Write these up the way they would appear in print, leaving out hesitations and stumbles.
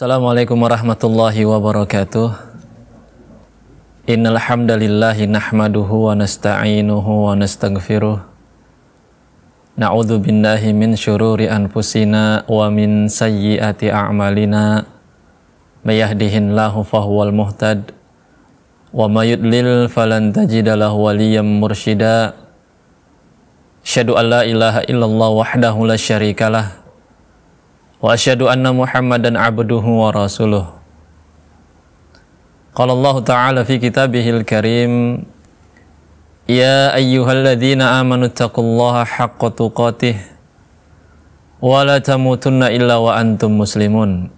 Assalamualaikum warahmatullahi wabarakatuh. Innal hamdalillahi nahmaduhu wa nasta'inuhu wa nastaghfiruh. Na'udzu billahi min syururi anfusina wa min sayyiati a'malina. May yahdihillahu fahuwal muhtad wa may yudlil falan tajida lahu waliyyan mursyida. Asyhadu an la ilaha illallah wahdahu la syarikalah wa asyhadu anna Muhammadan abduhu wa rasuluh. Qala Allah Ta'ala fi kitabihil karim, ya ayyuhalladzina amanu taqullaha haqqa tuqatih wa la tamutunna illa wa antum muslimun.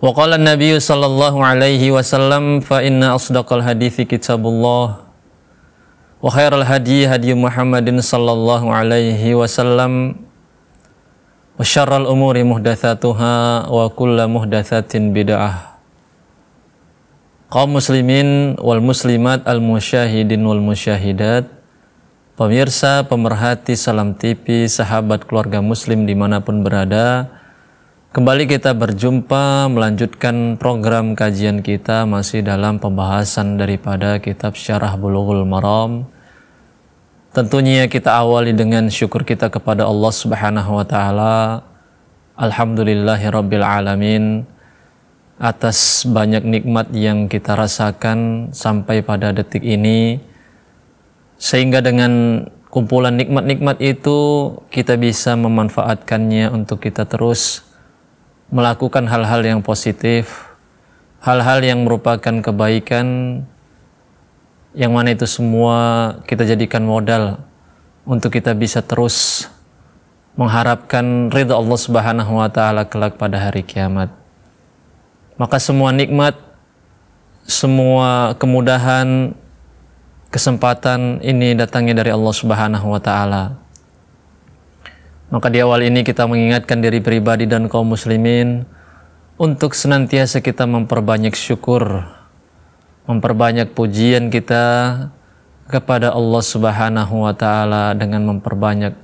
Wa qala an-nabiyyu sallallahu alaihi wasallam, fa inna asdaqal hadithi kitabullah wa khairal hadi hadi Muhammadin sallallahu alaihi wasallam wa syarral umuri muhdatsatuha wa kullu muhdatsatin bid'ah. Kaum muslimin wal muslimat, al musyahidin wal musyahidat, pemirsa, pemerhati Salam TV, sahabat keluarga muslim dimanapun berada, kembali kita berjumpa melanjutkan program kajian kita masih dalam pembahasan daripada kitab Syarah Bulughul Maram. Tentunya kita awali dengan syukur kita kepada Allah Subhanahu wa Ta'ala. Alhamdulillahirabbil alamin atas banyak nikmat yang kita rasakan sampai pada detik ini, sehingga dengan kumpulan nikmat-nikmat itu kita bisa memanfaatkannya untuk kita terus melakukan hal-hal yang positif, hal-hal yang merupakan kebaikan, yang mana itu semua kita jadikan modal untuk kita bisa terus mengharapkan ridha Allah Subhanahu wa Ta'ala kelak pada hari kiamat. Maka semua nikmat, semua kemudahan, kesempatan ini datangnya dari Allah Subhanahu wa Ta'ala. Maka di awal ini kita mengingatkan diri pribadi dan kaum muslimin untuk senantiasa kita memperbanyak syukur, memperbanyak pujian kita kepada Allah Subhanahu wa Ta'ala dengan memperbanyak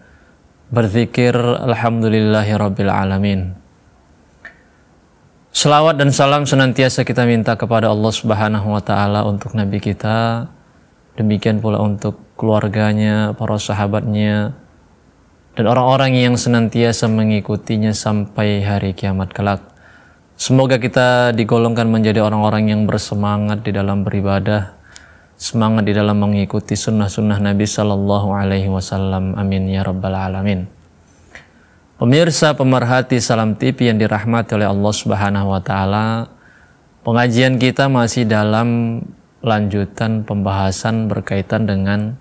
berzikir alhamdulillahirabbil alamin. Selawat dan salam senantiasa kita minta kepada Allah Subhanahu wa Ta'ala untuk Nabi kita, demikian pula untuk keluarganya, para sahabatnya, dan orang-orang yang senantiasa mengikutinya sampai hari kiamat kelak. Semoga kita digolongkan menjadi orang-orang yang bersemangat di dalam beribadah, semangat di dalam mengikuti sunnah-sunnah Nabi Sallallahu Alaihi Wasallam. Amin ya Rabbal Alamin. Pemirsa, pemerhati Salam TV yang dirahmati oleh Allah Subhanahu Wa Taala, pengajian kita masih dalam lanjutan pembahasan berkaitan dengan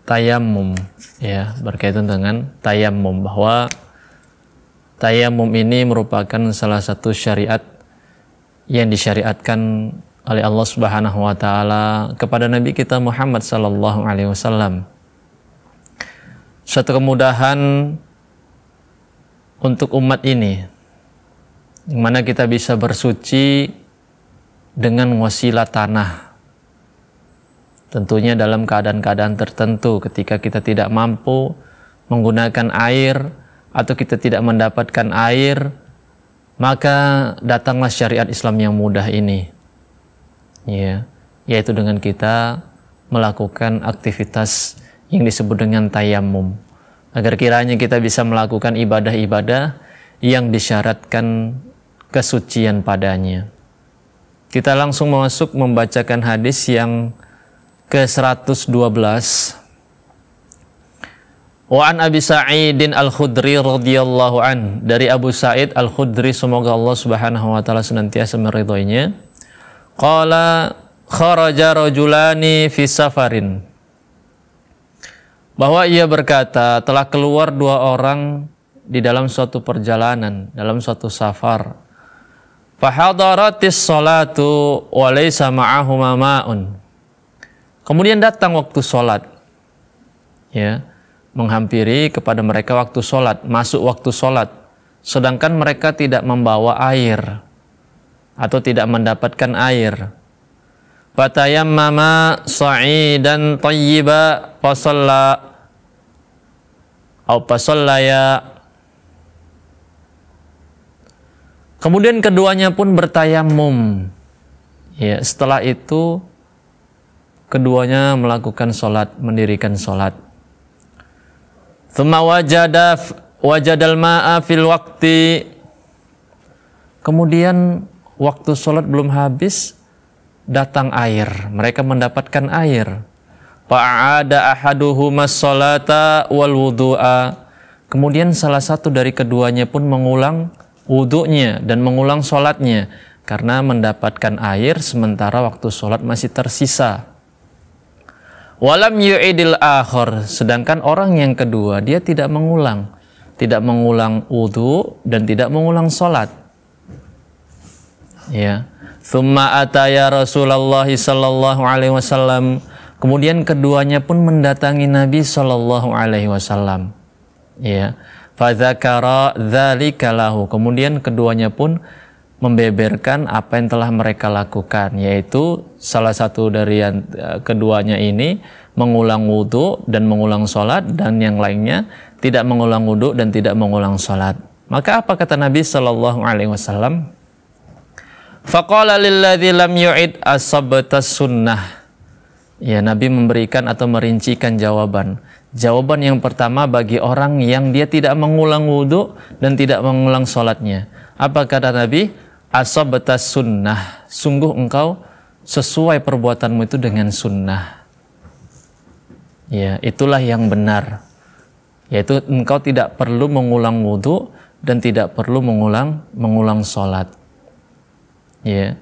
tayammum, ya, berkaitan dengan tayammum, bahwa tayammum ini merupakan salah satu syariat yang disyariatkan oleh Allah Subhanahu wa Ta'ala kepada Nabi kita Muhammad sallallahu alaihi wasallam. Suatu kemudahan untuk umat ini, yang mana kita bisa bersuci dengan wasilah tanah. Tentunya dalam keadaan-keadaan tertentu, ketika kita tidak mampu menggunakan air atau kita tidak mendapatkan air, maka datanglah syariat Islam yang mudah ini, ya, yaitu dengan kita melakukan aktivitas yang disebut dengan tayammum, agar kiranya kita bisa melakukan ibadah-ibadah yang disyaratkan kesucian padanya. Kita langsung masuk membacakan hadis yang ke-112. Wa an Abi Sa'idin Al-Khudri radhiyallahu an, dari Abu Sa'id Al-Khudri, semoga Allah Subhanahu wa Ta'ala senantiasa meridhoinya. Qala kharaja rajulani fi safarin, bahwa ia berkata, telah keluar dua orang di dalam suatu perjalanan, dalam suatu safar. Fahadaratis salatu wa laysa ma'ahuma ma'un, kemudian datang waktu sholat, ya, menghampiri kepada mereka waktu sholat, masuk waktu sholat, sedangkan mereka tidak membawa air atau tidak mendapatkan air. Fatayammama sa'idan thayyiba fasalla au fasallaya Kemudian keduanya pun bertayamum. Ya, setelah itu keduanya melakukan sholat, mendirikan sholat. Tsumma wajadal ma'a fil waqti. Kemudian waktu sholat belum habis, datang air. Mereka mendapatkan air. Fa'ada ahaduhuma sholata wal wudu'a. Kemudian salah satu dari keduanya pun mengulang wudunya dan mengulang sholatnya karena mendapatkan air sementara waktu sholat masih tersisa. Walam yu'idil akhar, sedangkan orang yang kedua dia tidak mengulang wudu dan tidak mengulang sholat. Ya. Tsumma ataya Rasulullah sallallahu alaihi wasallam. Kemudian keduanya pun mendatangi Nabi sallallahu alaihi wasallam. Ya. Fadzakara dzalika lahu. Kemudian keduanya pun membeberkan apa yang telah mereka lakukan, yaitu salah satu dari keduanya ini mengulang wudu dan mengulang sholat, dan yang lainnya tidak mengulang wudu dan tidak mengulang sholat. Maka apa kata Nabi sallallahu alaihi wasallam? Faqala lilladzi lam yu'id asabta sunnah. Ya, Nabi memberikan atau merincikan jawaban. Jawaban yang pertama bagi orang yang dia tidak mengulang wudu dan tidak mengulang sholatnya. Apa kata Nabi? Asabta sunnah. Sungguh engkau sesuai perbuatanmu itu dengan sunnah. Ya, itulah yang benar. Yaitu engkau tidak perlu mengulang wudu dan tidak perlu mengulang sholat. Ya.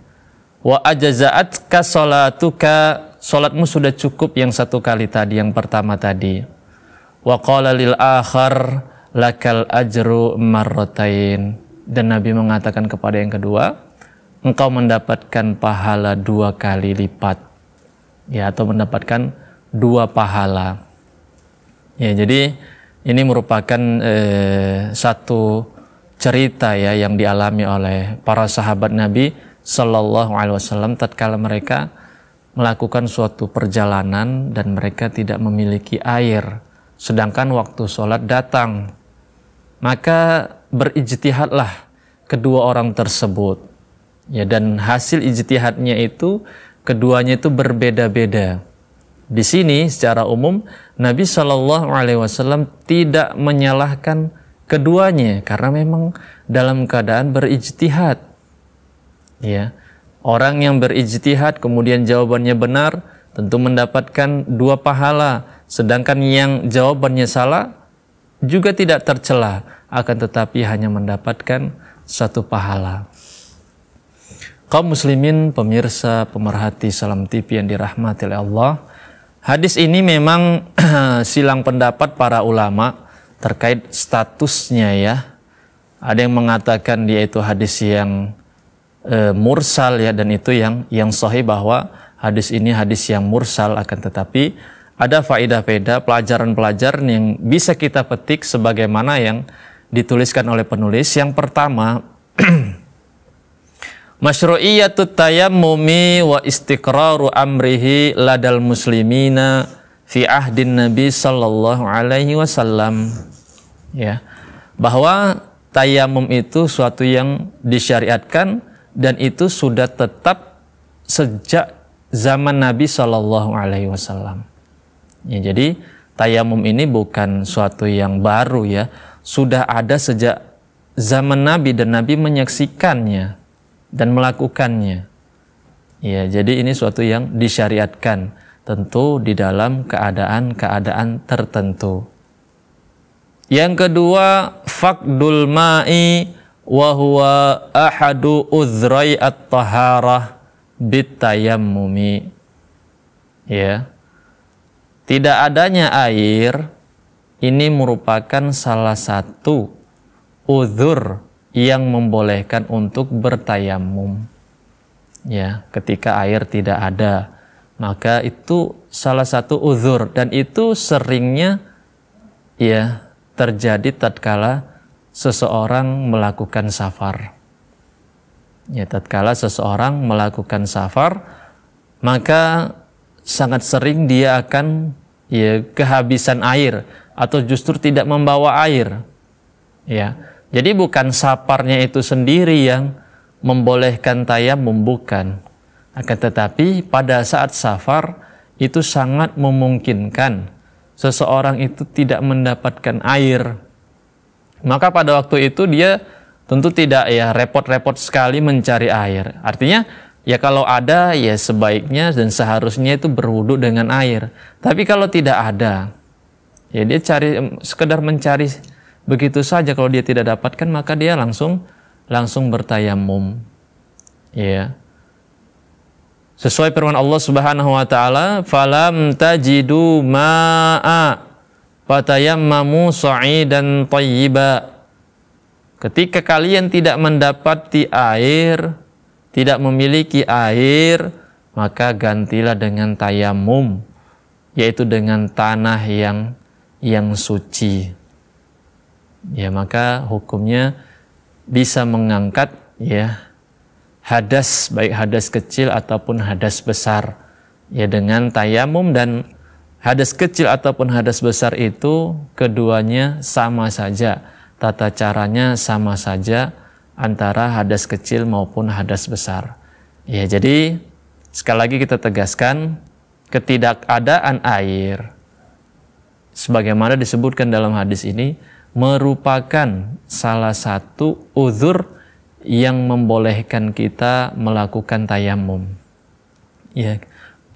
Wa ajaza'atka sholatuka. Sholatmu sudah cukup yang satu kali tadi, yang pertama tadi. Wa qala lil akhar lakal ajru marratain. Dan Nabi mengatakan kepada yang kedua, engkau mendapatkan pahala 2 kali lipat. Ya, atau mendapatkan 2 pahala. Ya, jadi ini merupakan satu cerita ya yang dialami oleh para sahabat Nabi sallallahu alaihi wasallam tatkala mereka melakukan suatu perjalanan dan mereka tidak memiliki air. Sedangkan waktu sholat datang, maka berijtihadlah kedua orang tersebut. Ya, dan hasil ijtihadnya itu keduanya itu berbeda-beda. Di sini secara umum Nabi Shallallahu Alaihi Wasallam tidak menyalahkan keduanya karena memang dalam keadaan berijtihad. Ya, orang yang berijtihad kemudian jawabannya benar tentu mendapatkan 2 pahala. Sedangkan yang jawabannya salah juga tidak tercela, akan tetapi hanya mendapatkan 1 pahala. Kaum muslimin, pemirsa, pemerhati Salam TV yang dirahmati oleh Allah, hadis ini memang silang pendapat para ulama terkait statusnya ya. Ada yang mengatakan dia itu hadis yang mursal ya, dan itu yang sahih bahwa hadis ini hadis yang mursal, akan tetapi ada faedah-faedah, pelajaran-pelajaran yang bisa kita petik sebagaimana yang dituliskan oleh penulis. Yang pertama, masyru'iyatut tayammumi wa istiqraru amrihi ladal muslimina fi ahdin Nabi sallallahu alaihi wasallam. Ya, bahwa tayamum itu suatu yang disyariatkan dan itu sudah tetap sejak zaman Nabi sallallahu alaihi wasallam. Ya, jadi tayamum ini bukan suatu yang baru ya, sudah ada sejak zaman Nabi dan Nabi menyaksikannya dan melakukannya. Ya, jadi ini suatu yang disyariatkan, tentu di dalam keadaan-keadaan tertentu. Yang kedua, faqdul ma'i wa huwa ahadu udhrai at-taharah bitayammumi. Ya. Tidak adanya air ini merupakan salah satu uzur yang membolehkan untuk bertayamum. Ya, ketika air tidak ada, maka itu salah satu uzur, dan itu seringnya ya terjadi tatkala seseorang melakukan safar. Ya, tatkala seseorang melakukan safar, maka sangat sering dia akan ya kehabisan air atau justru tidak membawa air. Ya, Jadi bukan saparnya itu sendiri yang membolehkan tayamum, bukan. Akan tetapi pada saat safar itu sangat memungkinkan seseorang itu tidak mendapatkan air. Maka pada waktu itu dia tentu tidak ya repot-repot sekali mencari air. Artinya ya kalau ada ya sebaiknya dan seharusnya itu berwudu dengan air. Tapi kalau tidak ada, ya dia sekedar mencari begitu saja. Kalau dia tidak dapatkan maka dia langsung bertayamum. Ya. Sesuai firman Allah Subhanahu wa taala, "Falam tajidu ma'a fatayammamu sa'idan thayyiba." Ketika kalian tidak mendapati air, tidak memiliki air, maka gantilah dengan tayamum, yaitu dengan tanah yang suci. Ya, maka hukumnya bisa mengangkat ya hadas, baik hadas kecil ataupun hadas besar. Ya, dengan tayamum, dan hadas kecil ataupun hadas besar itu keduanya sama saja. Tata caranya sama saja antara hadas kecil maupun hadas besar. Ya, jadi sekali lagi kita tegaskan, ketidakadaan air sebagaimana disebutkan dalam hadis ini merupakan salah satu uzur yang membolehkan kita melakukan tayamum. Ya,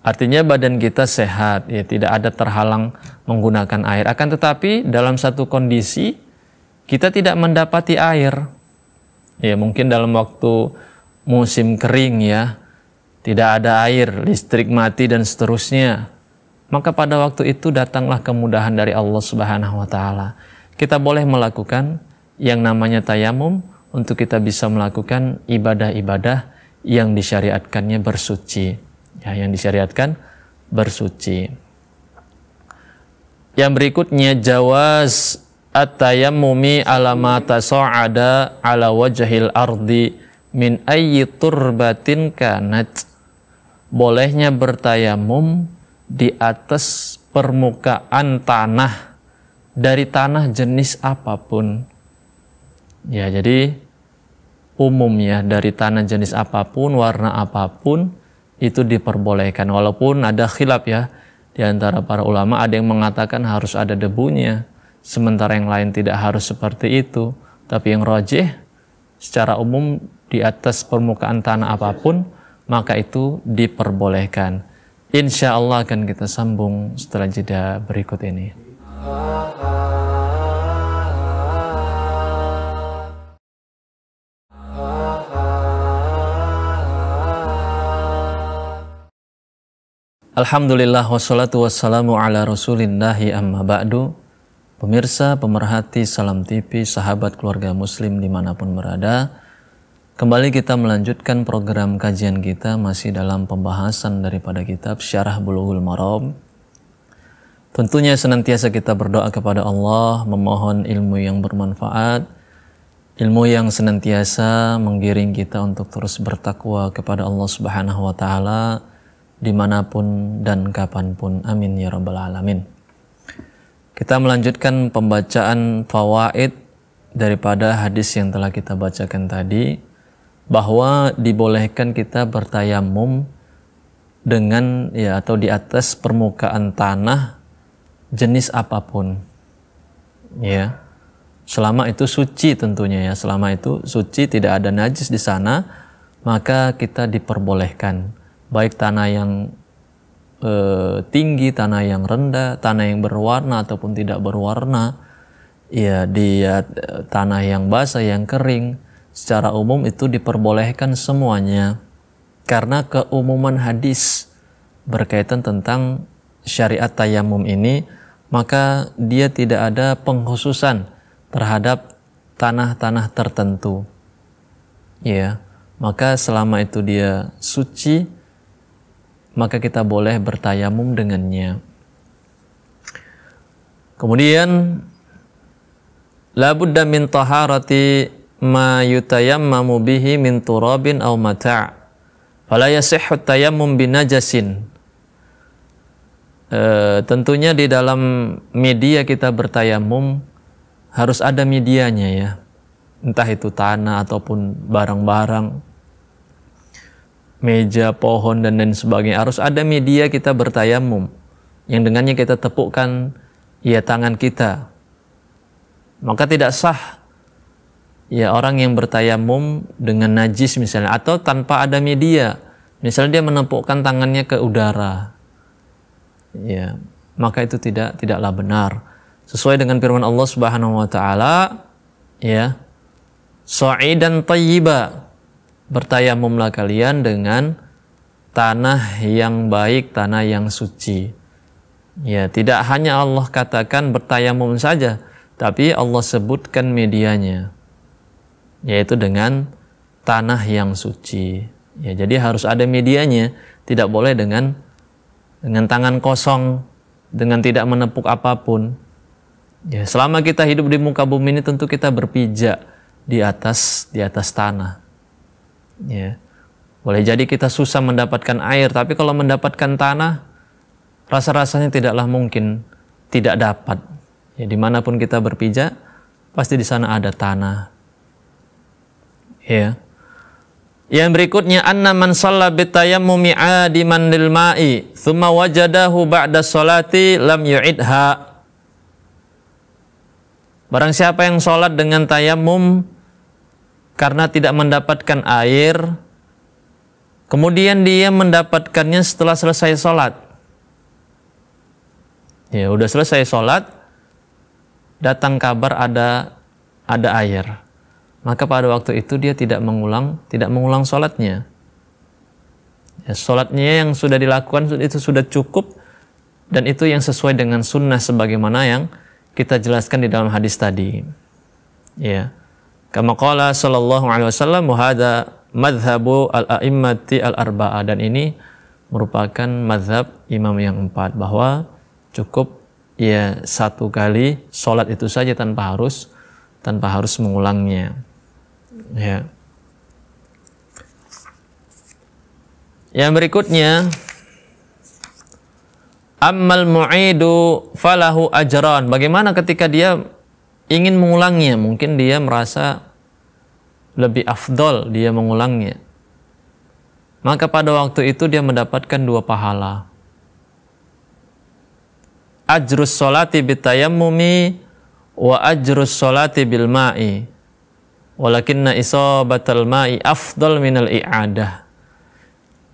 artinya badan kita sehat, ya tidak ada terhalang menggunakan air. Akan tetapi dalam satu kondisi kita tidak mendapati air. Ya, mungkin dalam waktu musim kering ya, tidak ada air, listrik mati dan seterusnya. Maka pada waktu itu datanglah kemudahan dari Allah Subhanahu wa taala. Kita boleh melakukan yang namanya tayamum untuk kita bisa melakukan ibadah-ibadah yang disyariatkannya bersuci. Ya, yang disyariatkan bersuci. Yang berikutnya, jawaz at-tayammumi ala ma tasa'ada ala wajhil ardi min ayyi turbatin kanat. Bolehnya bertayamum di atas permukaan tanah dari tanah jenis apapun. Ya, jadi umumnya dari tanah jenis apapun, warna apapun itu diperbolehkan. Walaupun ada khilaf ya di antara para ulama, ada yang mengatakan harus ada debunya, sementara yang lain tidak harus seperti itu. Tapi yang rajih secara umum di atas permukaan tanah apapun maka itu diperbolehkan. Insya Allah akan kita sambung setelah jeda berikut ini. Alhamdulillah wassalatu wassalamu ala rasulillahi amma ba'du. Pemirsa, pemerhati Salam TV, sahabat keluarga muslim dimanapun berada, kembali kita melanjutkan program kajian kita masih dalam pembahasan daripada kitab Syarah Bulughul Maram. Tentunya senantiasa kita berdoa kepada Allah, memohon ilmu yang bermanfaat, ilmu yang senantiasa menggiring kita untuk terus bertakwa kepada Allah Subhanahu wa taala dimanapun dan kapanpun. Amin ya rabbal alamin. Kita melanjutkan pembacaan fawaid daripada hadis yang telah kita bacakan tadi, bahwa dibolehkan kita bertayamum dengan ya atau di atas permukaan tanah jenis apapun. Ya. Selama itu suci tentunya ya, selama itu suci, tidak ada najis di sana, maka kita diperbolehkan. Baik tanah yang tinggi, tanah yang rendah, tanah yang berwarna ataupun tidak berwarna, ya dia tanah yang basah, yang kering, secara umum itu diperbolehkan semuanya. Karena keumuman hadis berkaitan tentang syariat tayamum ini, maka dia tidak ada pengkhususan terhadap tanah-tanah tertentu. Ya, maka selama itu dia suci, maka kita boleh bertayamum dengannya. Kemudian la budda min taharati ma yutayammamu bihi min turabin aw mata'. Fala yasihhu tayammum binajasin. Tentunya di dalam media kita bertayamum harus ada medianya ya. entah itu tanah ataupun barang-barang, meja, pohon, dan lain sebagainya. Harus ada media kita bertayamum, yang dengannya kita tepukkan tangan kita. Maka tidak sah orang yang bertayamum dengan najis misalnya, atau tanpa ada media. Misalnya dia menepukkan tangannya ke udara, maka itu tidaklah benar. Sesuai dengan firman Allah Subhanahu wa taala, sa'idan thayyiba, bertayamumlah kalian dengan tanah yang baik, tanah yang suci. Tidak hanya Allah katakan bertayamum saja, tapi Allah sebutkan medianya, yaitu dengan tanah yang suci. Jadi harus ada medianya, tidak boleh dengan tangan kosong, dengan tidak menepuk apapun. Selama kita hidup di muka bumi ini tentu kita berpijak di atas tanah. Boleh jadi kita susah mendapatkan air, tapi kalau mendapatkan tanah, rasa-rasanya tidaklah mungkin tidak dapat. Dimanapun kita berpijak, pasti di sana ada tanah. Yang berikutnya, anna man shalla bitayammumi adiman lil ma'i thumma wajadahu ba'da sholati lam yu'idha. Barang siapa yang sholat dengan tayamum karena tidak mendapatkan air, kemudian dia mendapatkannya setelah selesai sholat. Udah selesai sholat, datang kabar ada air. Maka pada waktu itu dia tidak mengulang sholatnya. Sholatnya yang sudah dilakukan itu sudah cukup, dan itu yang sesuai dengan sunnah sebagaimana yang kita jelaskan di dalam hadis tadi. Kama qala sallallahu alaihi wasallam, wa hadza madhhabu al-a'immati al-arba'ah, dan ini merupakan mazhab imam yang 4, bahwa cukup satu kali sholat itu saja tanpa harus mengulangnya. Yang berikutnya, ammal mu'idu falahu ajran. Bagaimana ketika dia ingin mengulangnya? Mungkin dia merasa lebih afdol dia mengulangnya. Maka pada waktu itu dia mendapatkan 2 pahala. Ajrus sholati bitayammumi wa ajrus sholati bil ma'i. Walakinna isabatal ma'i afdal minal i'adah.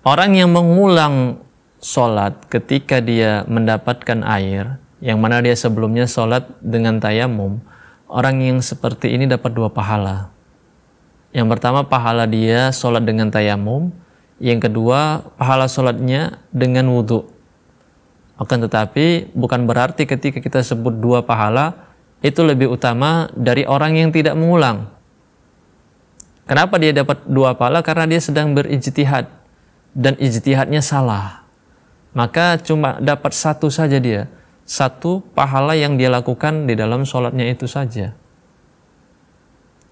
Orang yang mengulang sholat ketika dia mendapatkan air, yang mana dia sebelumnya sholat dengan tayamum, orang yang seperti ini dapat 2 pahala. Yang pertama, pahala dia sholat dengan tayamum. Yang kedua, pahala sholatnya dengan wudhu. Akan tetapi bukan berarti ketika kita sebut 2 pahala itu lebih utama dari orang yang tidak mengulang. Kenapa dia dapat 2 pahala? Karena dia sedang berijtihad dan ijtihadnya salah. Maka cuma dapat 1 saja dia. 1 pahala yang dia lakukan di dalam sholatnya itu saja.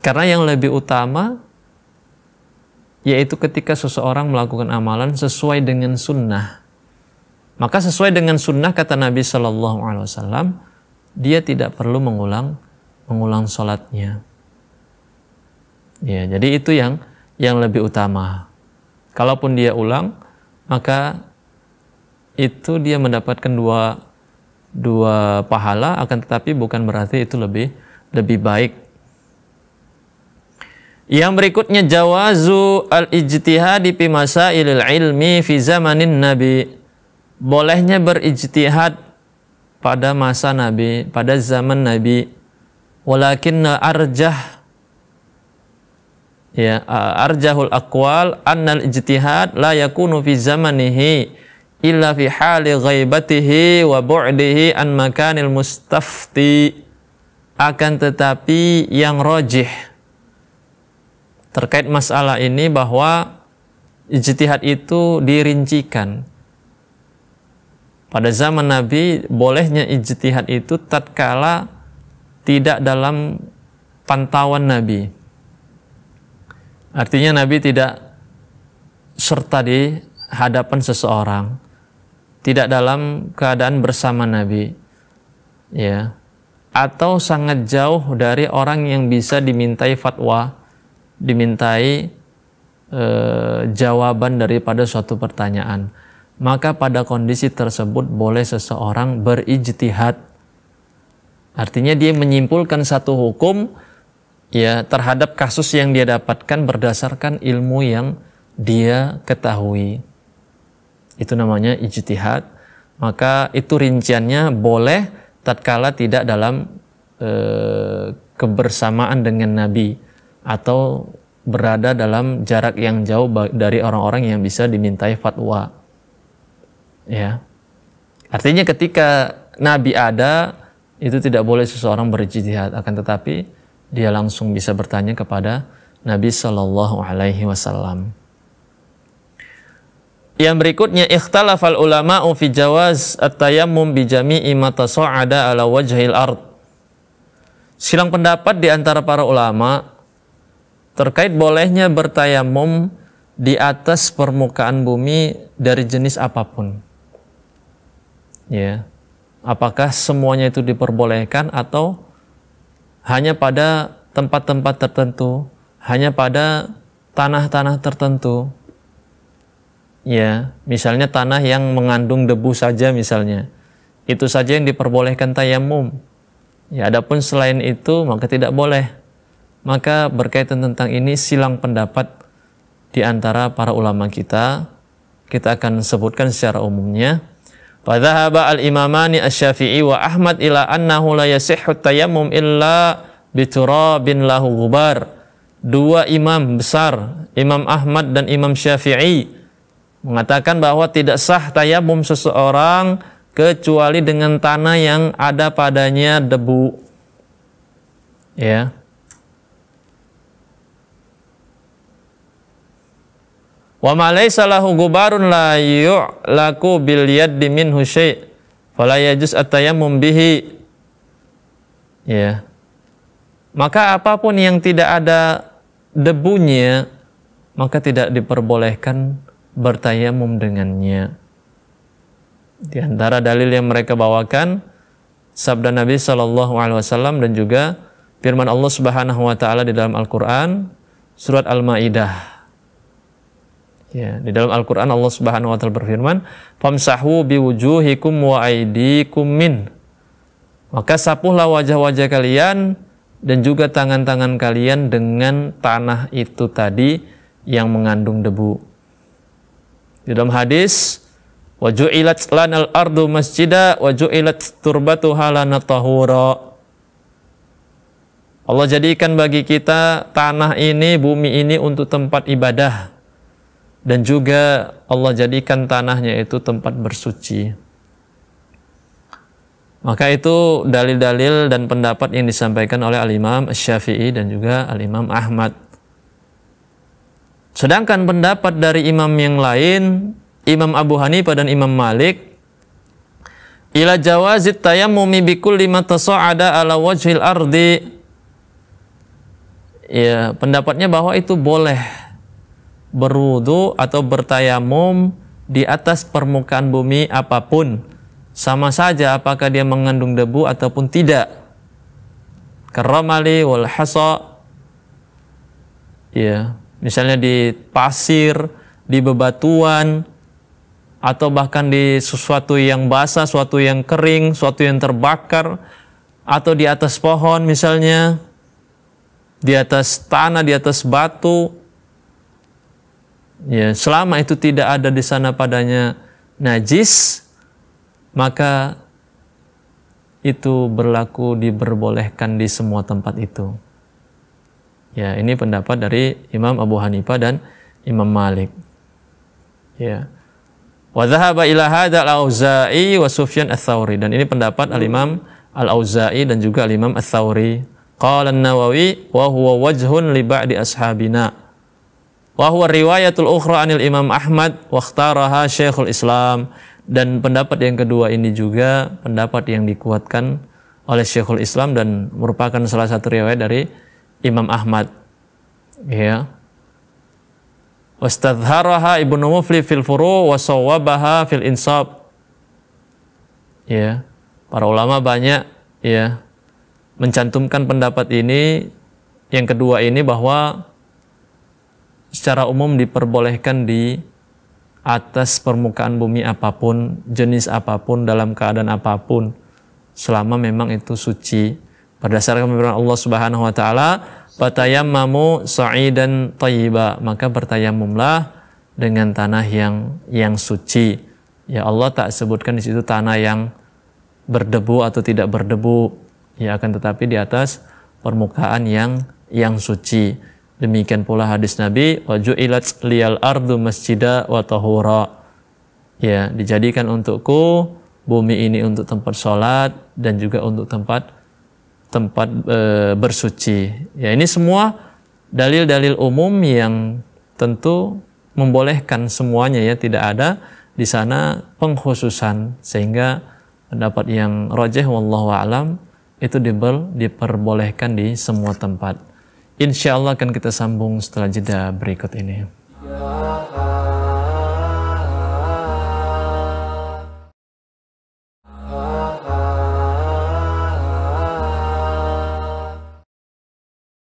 Karena yang lebih utama yaitu ketika seseorang melakukan amalan sesuai dengan sunnah. Maka sesuai dengan sunnah, kata Nabi Shallallahu Alaihi Wasallam, dia tidak perlu mengulang sholatnya. Jadi itu yang lebih utama. Kalaupun dia ulang, maka itu dia mendapatkan dua pahala, akan tetapi bukan berarti itu lebih baik. Yang berikutnya, jawazu al-ijtihadi fi masailil ilmi fi zamanin Nabi. Bolehnya berijtihad pada masa Nabi, pada zaman Nabi. Walakinna arjahul aqwal annal ijtihad la yakunu fi zamanihi illa fi hali ghaibatihi wa bu'dihi an makanil mustafti. Akan tetapi yang rajih terkait masalah ini bahwa ijtihad itu dirincikan. Pada zaman Nabi bolehnya ijtihad itu tatkala tidak dalam pantauan Nabi. Artinya Nabi tidak serta di hadapan seseorang, tidak dalam keadaan bersama Nabi. atau sangat jauh dari orang yang bisa dimintai fatwa, dimintai jawaban daripada suatu pertanyaan, maka pada kondisi tersebut boleh seseorang berijtihad. Artinya dia menyimpulkan satu hukum ya terhadap kasus yang dia dapatkan berdasarkan ilmu yang dia ketahui. Itu namanya ijtihad. Maka itu rinciannya boleh tatkala tidak dalam kebersamaan dengan Nabi atau berada dalam jarak yang jauh dari orang-orang yang bisa dimintai fatwa. Ya. Artinya ketika Nabi ada, itu tidak boleh seseorang berijtihad, akan tetapi dia langsung bisa bertanya kepada Nabi Shallallahu Alaihi Wasallam. Yang berikutnya, ikhtalafal ulama'u fi jawaz at-tayammum bi jami'i ma tasa'ada ala wajhil ard. Silang pendapat di antara para ulama terkait bolehnya bertayamum di atas permukaan bumi dari jenis apapun. Ya. Apakah semuanya itu diperbolehkan atau hanya pada tempat-tempat tertentu, hanya pada tanah-tanah tertentu? Ya, misalnya tanah yang mengandung debu saja misalnya, itu saja yang diperbolehkan tayamum. Ya, adapun selain itu maka tidak boleh. Maka berkaitan tentang ini silang pendapat di antara para ulama kita akan sebutkan secara umumnya. Fadhahaba al-imamani asy-Syafi'i wa Ahmad ila annahu la yasihhu tayammum illa biturabin lahu ghubar. Dua imam besar, Imam Ahmad dan Imam Syafi'i, mengatakan bahwa tidak sah tayamum seseorang kecuali dengan tanah yang ada padanya debu. Ya. Wa ma laysa lahu gubarun la yu'laku bil yaddi minhu syai' fala yajuz at-tayammum bihi. Ya. Maka apapun yang tidak ada debunya maka tidak diperbolehkan bertayamum dengannya. Di antara dalil yang mereka bawakan sabda Nabi Shallallahu Alaihi Wasallam dan juga firman Allah Subhanahu Wa Taala di dalam Al-Quran surat Al-Maidah. Ya, di dalam Al-Quran Allah Subhanahu Wa Taala berfirman, "Famsahu biwujuhikum wa aydikum min." Maka sapuhlah wajah-wajah kalian dan juga tangan-tangan kalian dengan tanah itu tadi yang mengandung debu. Di dalam hadis, wa ju'ilat lanal ardu masjida wa ju'ilat turbatuha lana tahura. Allah jadikan bagi kita tanah ini, bumi ini untuk tempat ibadah, dan juga Allah jadikan tanahnya itu tempat bersuci. Maka itu dalil-dalil dan pendapat yang disampaikan oleh Al-Imam Asy-Syafi'i dan juga Al-Imam Ahmad. Sedangkan pendapat dari imam yang lain, Imam Abu Hanifah dan Imam Malik, ila jawazit tayammumi bikulli ma tasa'ada ala wajhil ardi. Ya, pendapatnya bahwa itu boleh berwudu atau bertayamum di atas permukaan bumi apapun, sama saja apakah dia mengandung debu ataupun tidak. Karamali wal hasa. Ya, misalnya di pasir, di bebatuan, atau bahkan di sesuatu yang basah, sesuatu yang kering, sesuatu yang terbakar, atau di atas pohon misalnya, di atas tanah, di atas batu. Ya, selama itu tidak ada di sana padanya najis, maka itu berlaku diperbolehkan di semua tempat itu. Ya, ini pendapat dari Imam Abu Hanifah dan Imam Malik. Ya. Wa dhahaba ila hadza al-Auza'i wa Sufyan ats-Tsauri, dan ini pendapat al-Imam al-Auza'i dan juga al-Imam ats-Tsauri. Qala an-Nawawi wa huwa wajhun li ba'di ashabina. Wa huwa riwayatul ukhra anil Imam Ahmad wa ikhtaraha Syekhul Islam, dan pendapat yang kedua ini juga pendapat yang dikuatkan oleh Syekhul Islam dan merupakan salah satu riwayat dari Imam Ahmad. Ya. Wastadharaha Ibnu Mufli fil furu' wa sawwabaha fil insab. Ya. Para ulama banyak ya mencantumkan pendapat ini, yang kedua ini, bahwa secara umum diperbolehkan di atas permukaan bumi apapun, jenis apapun, dalam keadaan apapun, selama memang itu suci. Berdasarkan firman Allah Subhanahu wa taala, "Fatayammamu sa'idan thayyiba", maka bertayamumlah dengan tanah yang suci. Ya, Allah tak sebutkan di situ tanah yang berdebu atau tidak berdebu, ya, akan tetapi di atas permukaan yang suci. Demikian pula hadis Nabi, "Wa ju'ilat liyal ardu masjida wa tahura", ya, dijadikan untukku bumi ini untuk tempat sholat dan juga untuk tempat bersuci. Ya, ini semua dalil-dalil umum yang tentu membolehkan semuanya, ya, tidak ada di sana pengkhususan, sehingga pendapat yang rajih wallahu a'lam itu diperbolehkan di semua tempat. Insya Allah akan kita sambung setelah jeda berikut ini.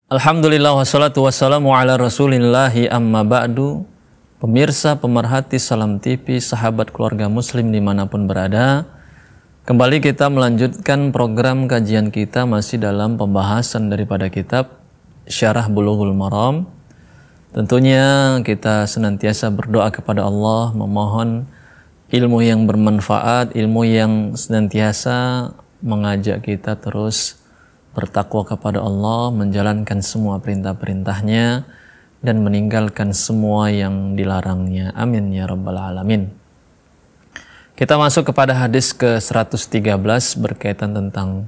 Alhamdulillah wassalatu wassalamu ala rasulillahi amma ba'du. Pemirsa, pemerhati Salam TV, sahabat keluarga muslim dimanapun berada, kembali kita melanjutkan program kajian kita masih dalam pembahasan daripada kitab Syarah Bulughul Maram. Tentunya kita senantiasa berdoa kepada Allah, memohon ilmu yang bermanfaat, ilmu yang senantiasa mengajak kita terus bertakwa kepada Allah, menjalankan semua perintah-perintahnya, dan meninggalkan semua yang dilarangnya. Amin ya rabbal alamin. Kita masuk kepada hadis ke-113 berkaitan tentang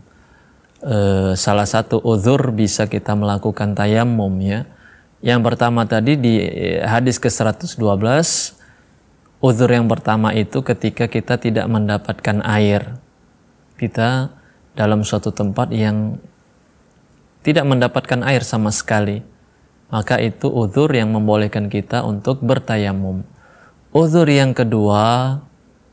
salah satu uzur bisa kita melakukan tayammum, ya. Yang pertama tadi di hadis ke-112, uzur yang pertama itu ketika kita tidak mendapatkan air. Kita dalam suatu tempat yang tidak mendapatkan air sama sekali, maka itu uzur yang membolehkan kita untuk bertayamum. Uzur yang kedua,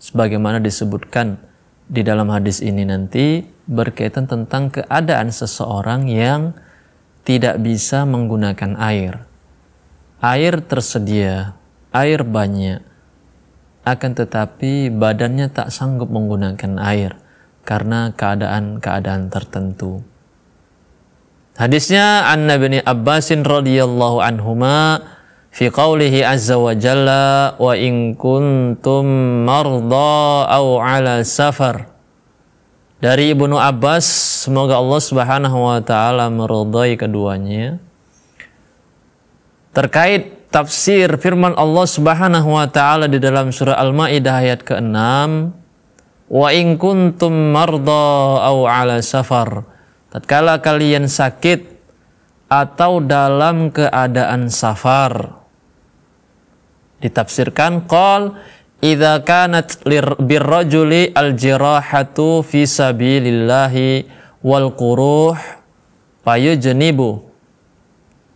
sebagaimana disebutkan di dalam hadis ini nanti, berkaitan tentang keadaan seseorang yang tidak bisa menggunakan air. Air tersedia, air banyak, akan tetapi badannya tak sanggup menggunakan air karena keadaan-keadaan tertentu. Hadisnya an Ibnu Abbasin radhiyallahu anhuma fi qaulihi azza wa jalla wa in kuntum marda aw ala safar. Dari Ibnu Abbas, semoga Allah Subhanahu wa taala meridai keduanya, terkait tafsir firman Allah Subhanahu wa taala di dalam surah Al-Maidah ayat ke-6, wa in kuntum marda aw ala safar, tatkala kalian sakit atau dalam keadaan safar. Ditafsirkan qol idza kanat birrajuli aljirahatu fi sabilillahi wal quruh fayujnibu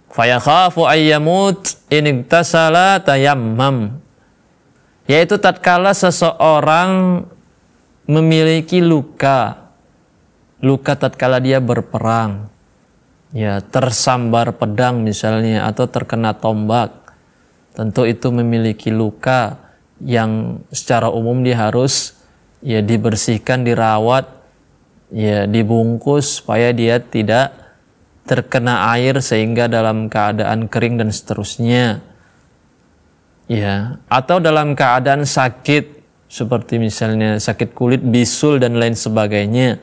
fayakhafu ayyamut in iktasala tayammam, yaitu tatkala seseorang memiliki luka tatkala dia berperang, ya, tersambar pedang misalnya atau terkena tombak, tentu itu memiliki luka yang secara umum dia harus, ya, dibersihkan, dirawat, ya, dibungkus supaya dia tidak terkena air sehingga dalam keadaan kering dan seterusnya, ya, atau dalam keadaan sakit seperti misalnya sakit kulit, bisul dan lain sebagainya.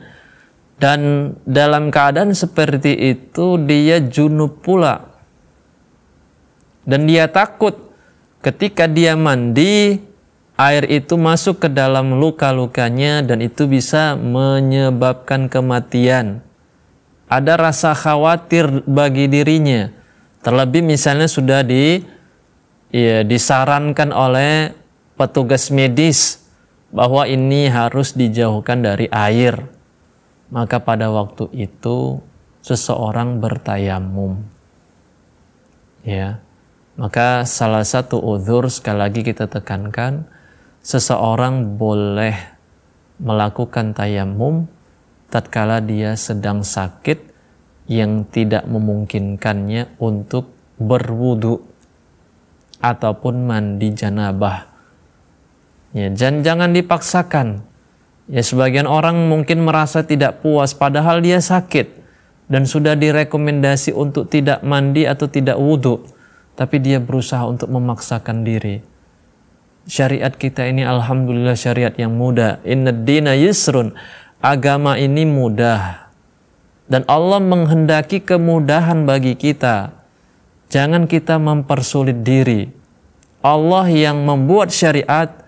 Dan dalam keadaan seperti itu dia junub pula, dan dia takut ketika dia mandi air itu masuk ke dalam luka-lukanya dan itu bisa menyebabkan kematian. Ada rasa khawatir bagi dirinya, terlebih misalnya sudah disarankan oleh petugas medis bahwa ini harus dijauhkan dari air. Maka pada waktu itu seseorang bertayamum, ya. Maka salah satu uzur, sekali lagi kita tekankan, seseorang boleh melakukan tayamum tatkala dia sedang sakit yang tidak memungkinkannya untuk berwudu ataupun mandi janabah. Ya, jangan dipaksakan. Ya, sebagian orang mungkin merasa tidak puas padahal dia sakit dan sudah direkomendasi untuk tidak mandi atau tidak wudu, tapi dia berusaha untuk memaksakan diri. Syariat kita ini alhamdulillah syariat yang mudah. Innad dina yusrun. Agama ini mudah. Dan Allah menghendaki kemudahan bagi kita. Jangan kita mempersulit diri. Allah yang membuat syariat,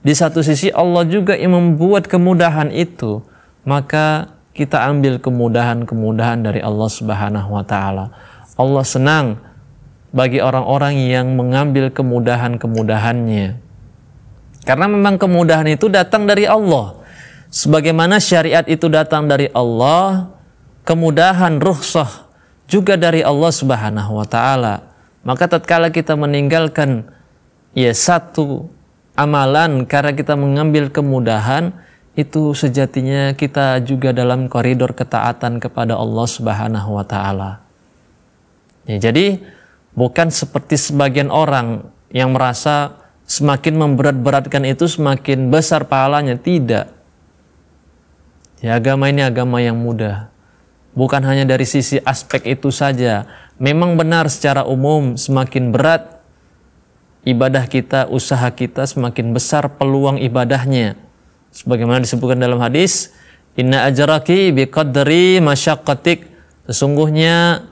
di satu sisi Allah juga yang membuat kemudahan itu. Maka kita ambil kemudahan-kemudahan dari Allah Subhanahu wa taala. Allah senang bagi orang-orang yang mengambil kemudahan-kemudahannya. Karena memang kemudahan itu datang dari Allah. Sebagaimana syariat itu datang dari Allah, kemudahan rukhsah juga dari Allah Subhanahu wa taala. Maka tatkala kita meninggalkan satu amalan karena kita mengambil kemudahan, itu sejatinya kita juga dalam koridor ketaatan kepada Allah Subhanahu wa taala. Jadi bukan seperti sebagian orang yang merasa semakin memberat-beratkan itu semakin besar pahalanya. Tidak. Ya, agama ini agama yang mudah. Bukan hanya dari sisi aspek itu saja. Memang benar secara umum semakin berat ibadah kita, usaha kita, semakin besar peluang ibadahnya. Sebagaimana disebutkan dalam hadis, inna ajraki biqadri masyaqqatik. Sesungguhnya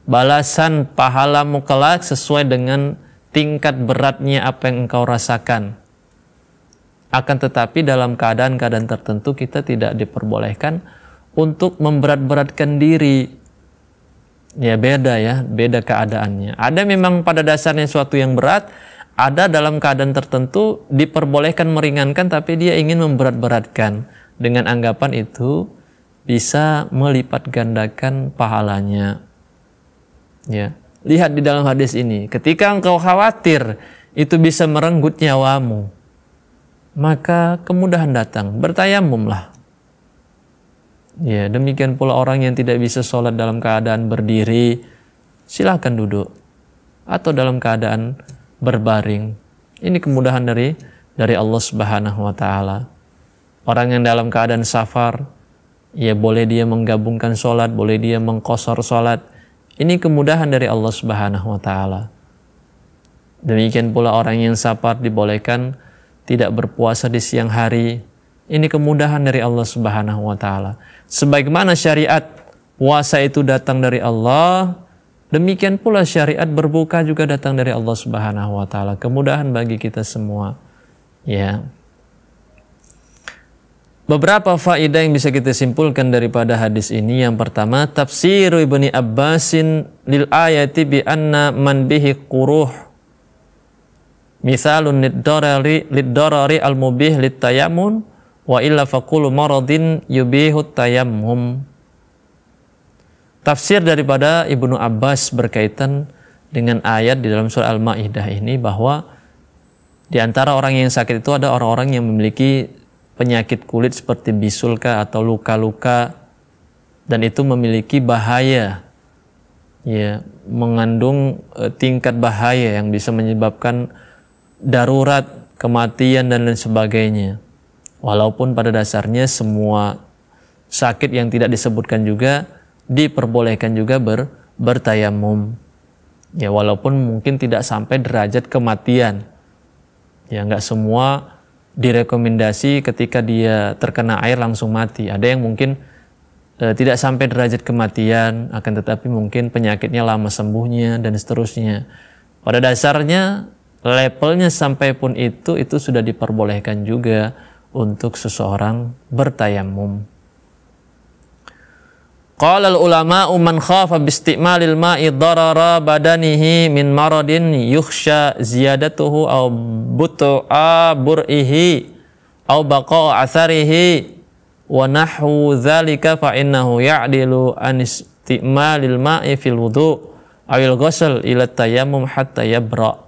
balasan pahalamu kelak sesuai dengan tingkat beratnya apa yang engkau rasakan. Akan tetapi dalam keadaan-keadaan tertentu kita tidak diperbolehkan untuk memberat-beratkan diri. Ya beda keadaannya. Ada memang pada dasarnya suatu yang berat, ada dalam keadaan tertentu diperbolehkan meringankan tapi dia ingin memberat-beratkan. Dengan anggapan itu bisa melipat gandakan pahalanya. Ya. Lihat di dalam hadis ini, ketika engkau khawatir itu bisa merenggut nyawamu, maka kemudahan datang, bertayamumlah. Ya, demikian pula orang yang tidak bisa sholat dalam keadaan berdiri, silakan duduk atau dalam keadaan berbaring. Ini kemudahan dari Allah Subhanahu wa taala. Orang yang dalam keadaan safar, ya boleh dia menggabungkan sholat, boleh dia mengqashar sholat. Ini kemudahan dari Allah Subhanahu wa taala. Demikian pula orang yang safar dibolehkan tidak berpuasa di siang hari. Ini kemudahan dari Allah Subhanahu wa taala. Sebagaimana syariat puasa itu datang dari Allah, demikian pula syariat berbuka juga datang dari Allah Subhanahu wa taala. Kemudahan bagi kita semua. Ya. Beberapa faedah yang bisa kita simpulkan daripada hadis ini. Yang pertama, tafsir Ibnu Abbasin lil ayati bi anna man bihi quruh misalun lid-darari al-mubih lit-tayammun wa illa faqulu maradin yubihu tayammum. Tafsir daripada Ibnu Abbas berkaitan dengan ayat di dalam surah Al-Maidah ini, bahwa di antara orang yang sakit itu ada orang-orang yang memiliki penyakit kulit seperti bisulka atau luka-luka, dan itu memiliki bahaya, ya, mengandung tingkat bahaya yang bisa menyebabkan darurat, kematian dan lain sebagainya. Walaupun pada dasarnya semua sakit yang tidak disebutkan juga diperbolehkan juga bertayamum. Ya, walaupun mungkin tidak sampai derajat kematian. Ya, nggak semua direkomendasi ketika dia terkena air langsung mati. Ada yang mungkin tidak sampai derajat kematian, akan tetapi mungkin penyakitnya lama sembuhnya dan seterusnya. Pada dasarnya levelnya sampai pun itu sudah diperbolehkan juga untuk seseorang bertayamum. Qala al-ulama man khafa bi isti'malil ma'i darara badanihi min maradin yukhsha ziyadatuhu aw but'a bur'ihi aw baqa'a atharihi wa nahwu dzalika fa innahu ya'dilu an isti'malil ma'i fil wudu' awil ghusl ila tayammum hatta yabra.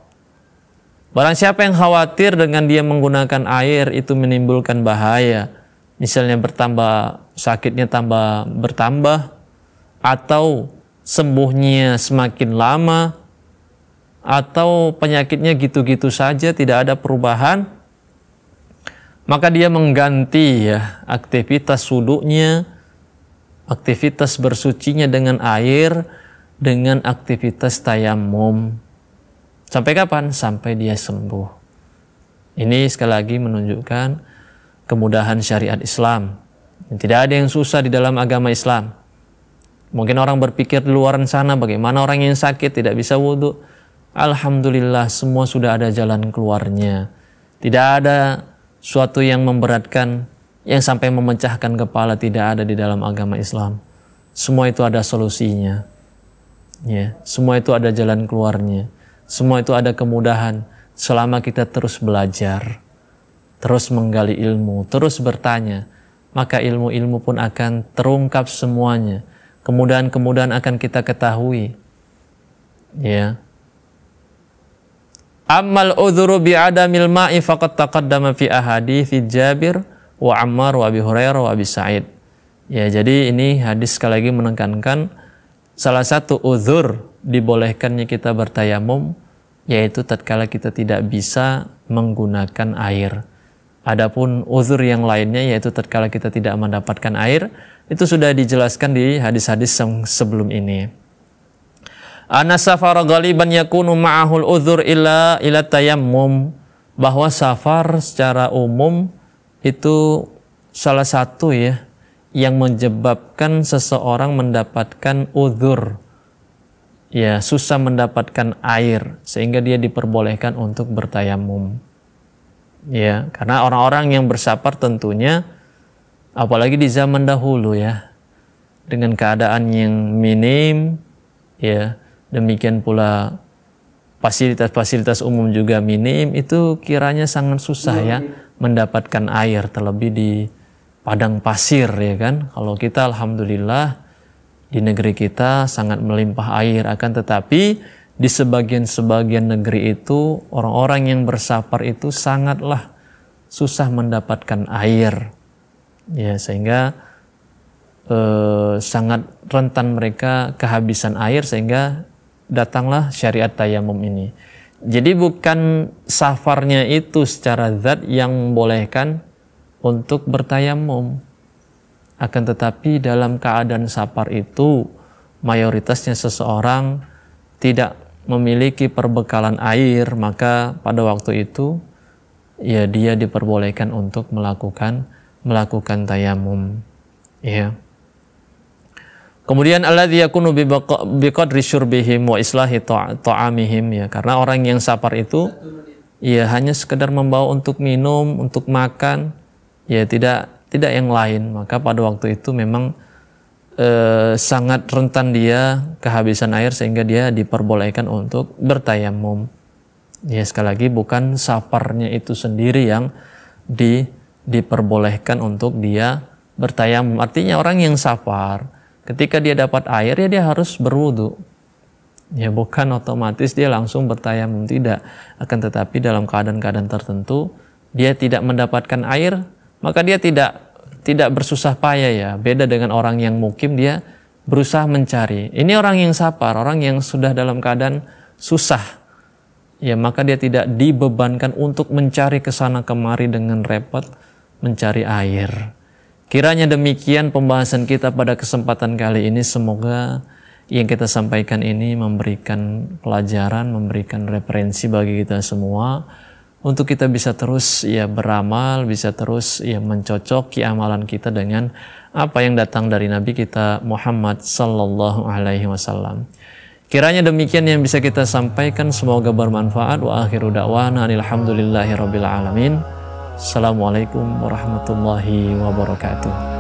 Barang siapa yang khawatir dengan dia menggunakan air itu menimbulkan bahaya, misalnya bertambah sakitnya bertambah atau sembuhnya semakin lama atau penyakitnya gitu-gitu saja tidak ada perubahan, maka dia mengganti ya aktivitas wudunya, aktivitas bersucinya dengan air dengan aktivitas tayamum. Sampai kapan? Sampai dia sembuh. Ini sekali lagi menunjukkan kemudahan syariat Islam. Tidak ada yang susah di dalam agama Islam. Mungkin orang berpikir di luar sana bagaimana orang yang sakit tidak bisa wudhu. Alhamdulillah semua sudah ada jalan keluarnya. Tidak ada suatu yang memberatkan, yang sampai memecahkan kepala, tidak ada di dalam agama Islam. Semua itu ada solusinya. Ya, semua itu ada jalan keluarnya. Semua itu ada kemudahan selama kita terus belajar, terus menggali ilmu, terus bertanya, maka ilmu-ilmu pun akan terungkap semuanya. Kemudahan-kemudahan akan kita ketahui. Ya. Ammal udhuru bi'adamil ma'i faqad taqaddama fi ahadithi Jabir wa Ammar wa Abi Hurairah wa Abi Sa'id. Ya, jadi ini hadis sekali lagi menekankan salah satu uzur dibolehkannya kita bertayamum yaitu tatkala kita tidak bisa menggunakan air. Adapun uzur yang lainnya yaitu tatkala kita tidak mendapatkan air, itu sudah dijelaskan di hadis-hadis yang sebelum ini. Ana safar ghaliban yakunu ma'ahul uzur ila tayammum, bahwa safar secara umum itu salah satu ya yang menyebabkan seseorang mendapatkan uzur, ya susah mendapatkan air sehingga dia diperbolehkan untuk bertayamum. Ya, karena orang-orang yang bersafar tentunya apalagi di zaman dahulu ya, dengan keadaan yang minim ya, demikian pula fasilitas-fasilitas umum juga minim, itu kiranya sangat susah ya mendapatkan air, terlebih di padang pasir ya kan. Kalau kita alhamdulillah di negeri kita sangat melimpah air, akan tetapi di sebagian-sebagian negeri itu orang-orang yang bersafar itu sangatlah susah mendapatkan air. Ya, sehingga sangat rentan mereka kehabisan air, sehingga datanglah syariat tayamum ini. Jadi bukan safarnya itu secara zat yang membolehkan untuk bertayamum, akan tetapi dalam keadaan safar itu mayoritasnya seseorang tidak memiliki perbekalan air, maka pada waktu itu ya dia diperbolehkan untuk melakukan tayamum. Ya. Kemudian alladzi yakunu biqadri syurbihim wa islahi ta'amihim, ya, karena orang yang safar itu ya hanya sekedar membawa untuk minum, untuk makan, ya tidak yang lain, maka pada waktu itu memang sangat rentan dia kehabisan air sehingga dia diperbolehkan untuk bertayamum. Ya, sekali lagi bukan safarnya itu sendiri yang diperbolehkan untuk dia bertayamum. Artinya orang yang safar ketika dia dapat air ya dia harus berwudu. Ya, bukan otomatis dia langsung bertayamum, tidak. Akan tetapi dalam keadaan-keadaan tertentu dia tidak mendapatkan air, maka dia tidak bersusah payah ya. Beda dengan orang yang mukim, dia berusaha mencari. Ini orang yang safar, orang yang sudah dalam keadaan susah. Ya, maka dia tidak dibebankan untuk mencari kesana kemari dengan repot mencari air. Kiranya demikian pembahasan kita pada kesempatan kali ini. Semoga yang kita sampaikan ini memberikan pelajaran, memberikan referensi bagi kita semua untuk kita bisa terus ya beramal, bisa terus ya mencocoki amalan kita dengan apa yang datang dari Nabi kita Muhammad sallallahu alaihi wasallam. Kiranya demikian yang bisa kita sampaikan, semoga bermanfaat. Wa akhiru da'wana alhamdulillahi rabbil alamin. Assalamualaikum warahmatullahi wabarakatuh.